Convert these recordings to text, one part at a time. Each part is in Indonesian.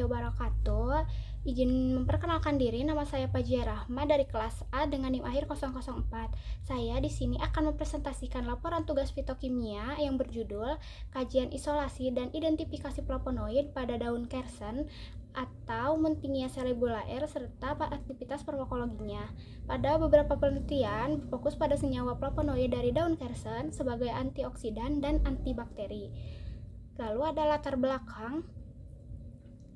wabarakatuh. Izin memperkenalkan diri, nama saya Fajia Rahma dari kelas A dengan NIM akhir 004. Saya di sini akan mempresentasikan laporan tugas fitokimia yang berjudul Kajian Isolasi dan Identifikasi Flavonoid pada daun kersen atau Muntingia cellulaire serta aktivitas farmakologinya. Pada beberapa penelitian berfokus pada senyawa flavonoid dari daun kersen sebagai antioksidan dan antibakteri. Lalu ada latar belakang.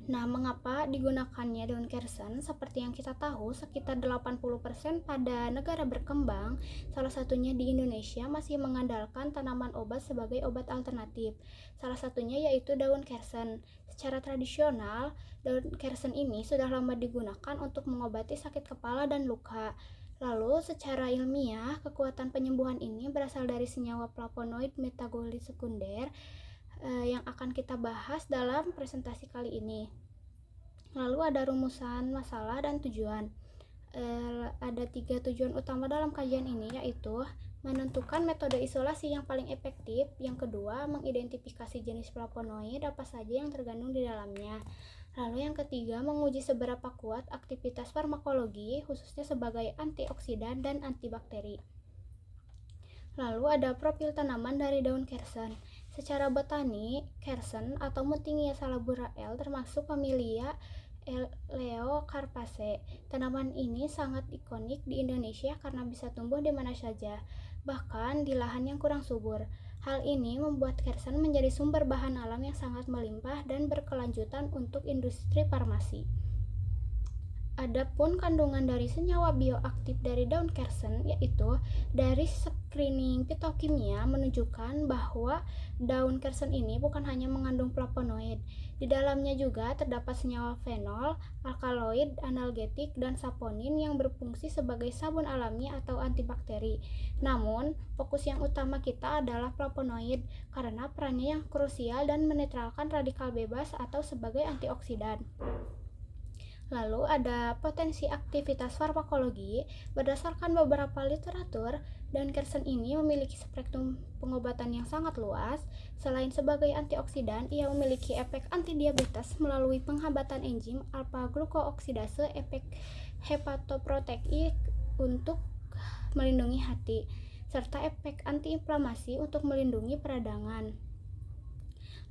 Nah, mengapa digunakannya daun kersen? Seperti yang kita tahu, sekitar 80% pada negara berkembang, salah satunya di Indonesia, masih mengandalkan tanaman obat sebagai obat alternatif. Salah satunya yaitu daun kersen. Secara tradisional, daun kersen ini sudah lama digunakan untuk mengobati sakit kepala dan luka. Lalu, secara ilmiah, kekuatan penyembuhan ini berasal dari senyawa flavonoid metabolit sekunder yang akan kita bahas dalam presentasi kali ini. Lalu ada rumusan masalah dan tujuan. Ada 3 tujuan utama dalam kajian ini, yaitu menentukan metode isolasi yang paling efektif, yang kedua mengidentifikasi jenis flavonoid apa saja yang terkandung di dalamnya, lalu yang ketiga menguji seberapa kuat aktivitas farmakologi khususnya sebagai antioksidan dan antibakteri. Lalu ada profil tanaman dari daun kersen. Secara botani, kersen atau Muntingia cellulaire termasuk familia Eleocarpaceae. Tanaman ini sangat ikonik di Indonesia karena bisa tumbuh di mana saja, bahkan di lahan yang kurang subur. Hal ini membuat kersen menjadi sumber bahan alam yang sangat melimpah dan berkelanjutan untuk industri farmasi. Adapun kandungan dari senyawa bioaktif dari daun kersen, yaitu dari screening fitokimia menunjukkan bahwa daun kersen ini bukan hanya mengandung flavonoid. Di dalamnya juga terdapat senyawa fenol, alkaloid, analgetik, dan saponin yang berfungsi sebagai sabun alami atau antibakteri. Namun, fokus yang utama kita adalah flavonoid karena perannya yang krusial dan menetralkan radikal bebas atau sebagai antioksidan. Lalu ada potensi aktivitas farmakologi. Berdasarkan beberapa literatur, daun kersen ini memiliki spektrum pengobatan yang sangat luas. Selain sebagai antioksidan, ia memiliki efek antidiabetes melalui penghambatan enzim alfa-glukooksidase, efek hepatoproteik untuk melindungi hati, serta efek antiinflamasi untuk melindungi peradangan.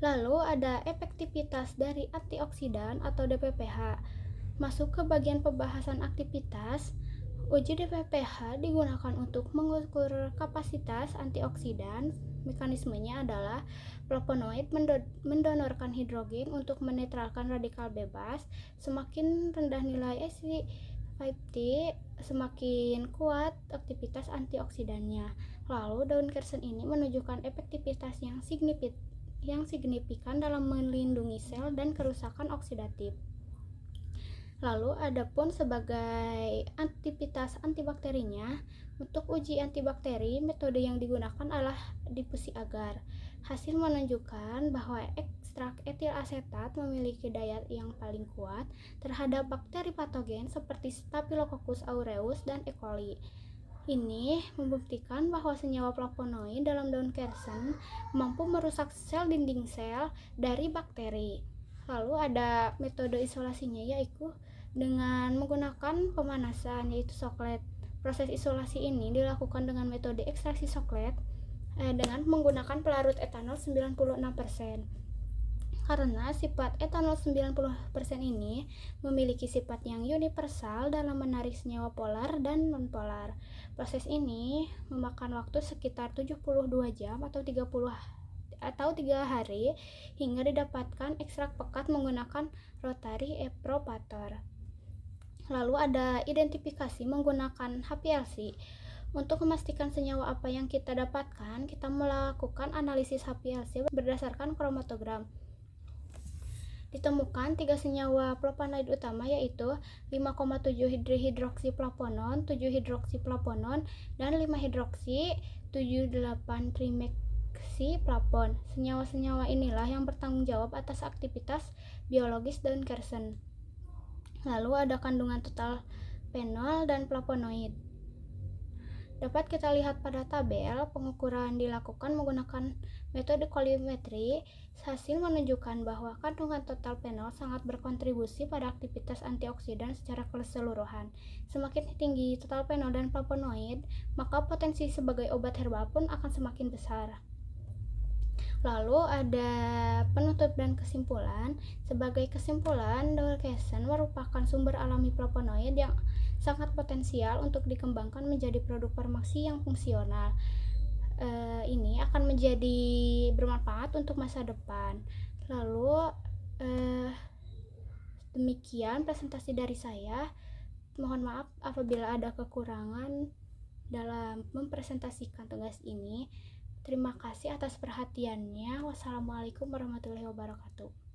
Lalu ada efektivitas dari antioksidan atau DPPH. Masuk ke bagian pembahasan aktivitas. Uji DPPH digunakan untuk mengukur kapasitas antioksidan. Mekanismenya adalah flavonoid mendonorkan hidrogen untuk menetralkan radikal bebas. Semakin rendah nilai SC50, semakin kuat aktivitas antioksidannya. Lalu daun kersen ini menunjukkan efektivitas yang signifikan dalam melindungi sel dan kerusakan oksidatif. Lalu adapun sebagai aktivitas antibakterinya, untuk uji antibakteri metode yang digunakan adalah difusi agar. Hasil menunjukkan bahwa ekstrak etil asetat memiliki daya yang paling kuat terhadap bakteri patogen seperti Staphylococcus aureus dan E. coli. Ini membuktikan bahwa senyawa flavonoid dalam daun kersen mampu merusak sel dinding sel dari bakteri. Lalu ada metode isolasinya, yaitu dengan menggunakan pemanasan, yaitu soklet. Proses isolasi ini dilakukan dengan metode ekstraksi soklet dengan menggunakan pelarut etanol 96%. Karena sifat etanol 90% ini memiliki sifat yang universal dalam menarik senyawa polar dan nonpolar. Proses ini memakan waktu sekitar 72 jam atau 3 hari hingga didapatkan ekstrak pekat menggunakan rotary evaporator. Lalu ada identifikasi menggunakan HPLC. Untuk memastikan senyawa apa yang kita dapatkan, kita melakukan analisis HPLC berdasarkan kromatogram. Ditemukan 3 senyawa flavonoid utama, yaitu 5,7 hidroksiflavonon, 7 hidroksiflavonon, dan 5 hidroksi 78 trimethylflavon. Senyawa-senyawa inilah yang bertanggung jawab atas aktivitas biologis daun kersen. Lalu ada kandungan total fenol dan flavonoid. Dapat kita lihat pada tabel, pengukuran dilakukan menggunakan metode kolimetri. Hasil menunjukkan bahwa kandungan total fenol sangat berkontribusi pada aktivitas antioksidan secara keseluruhan. Semakin tinggi total fenol dan flavonoid, maka potensi sebagai obat herbal pun akan semakin besar. Lalu ada penutup dan kesimpulan. Sebagai kesimpulan, daun kesem merupakan sumber alami flavonoid yang sangat potensial untuk dikembangkan menjadi produk farmasi yang fungsional. Ini akan menjadi bermanfaat untuk masa depan. Lalu demikian presentasi dari saya. Mohon maaf apabila ada kekurangan dalam mempresentasikan tugas ini. Terima kasih atas perhatiannya. Wassalamualaikum warahmatullahi wabarakatuh.